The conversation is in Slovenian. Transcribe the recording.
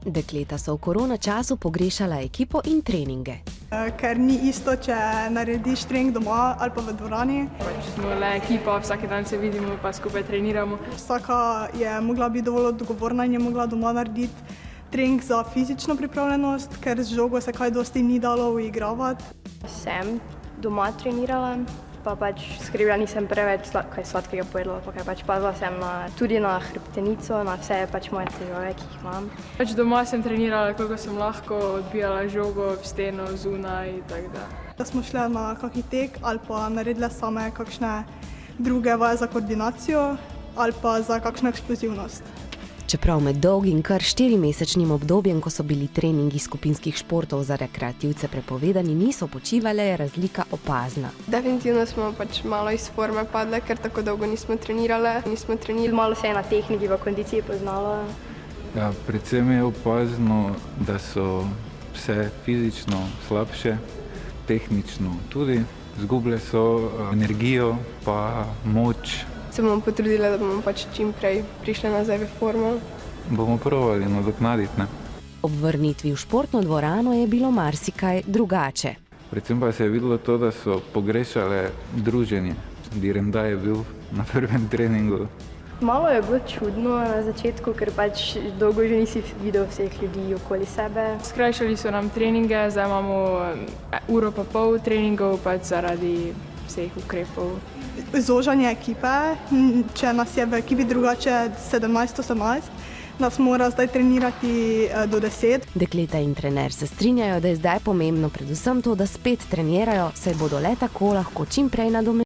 Dekleta so v korona času pogrešala ekipo in treninge. Ker ni isto, če narediš trening doma ali pa v dvorani. Smo le ekipa, vsak dan se vidimo pa skupaj treniramo. Vsaka je mogla biti dovolj odgovorna in je mogla doma narediti trening za fizično pripravljenost, ker z žogo se kaj dosti ni dalo uigravati. Sem doma trenirala, pa pač skrivila nisem preveč kaj sladkega pojedla, pa kaj pač pazila sem tudi na hrbtenico, na vse pač moje težave, ki jih imam. Pač doma sem trenirala, koliko sem lahko, odbijala žogo v steno, zunaj in tako da. Da smo šli na kakšen tek ali pa naredile same kakšne druge vaje za koordinacijo ali pa za kakšno eksplozivnost. Čeprav med dolgim kar 4-mesečnim obdobjem, ko so bili treningi skupinskih športov za rekreativce prepovedani, niso počivale, je razlika opazna. Definitivno smo pač malo iz forme padle, ker tako dolgo nismo trenirale. Malo se je na tehniki v kondiciji poznalo. Ja, predvsem je opazno, da so vse fizično slabše, tehnično tudi. Zgubile so energijo pa moč. Se bomo potrudile, da bomo pač čim prej prišli nazaj v formo. Bomo probali nadoknaditi, ne? Ob vrnitvi v športno dvorano je bilo marsikaj drugače. Predvsem pa se je videlo to, da so pogrešale druženje. Direnda je bil na prvem treningu. Malo je bilo čudno na začetku, ker pač dolgo že nisi videl vseh ljudi okoli sebe. Skrajšali so nam treninge, zdaj imamo uro pa pol treningov pač zaradi vseh ukrepov. Zožanje ekipe, če nas je v ekipi drugače 17-18, nas mora zdaj trenirati do 10. Dekleta in trener se strinjajo, da je zdaj pomembno predvsem to, da spet trenirajo, saj bodo le tako lahko čim prej nadomestili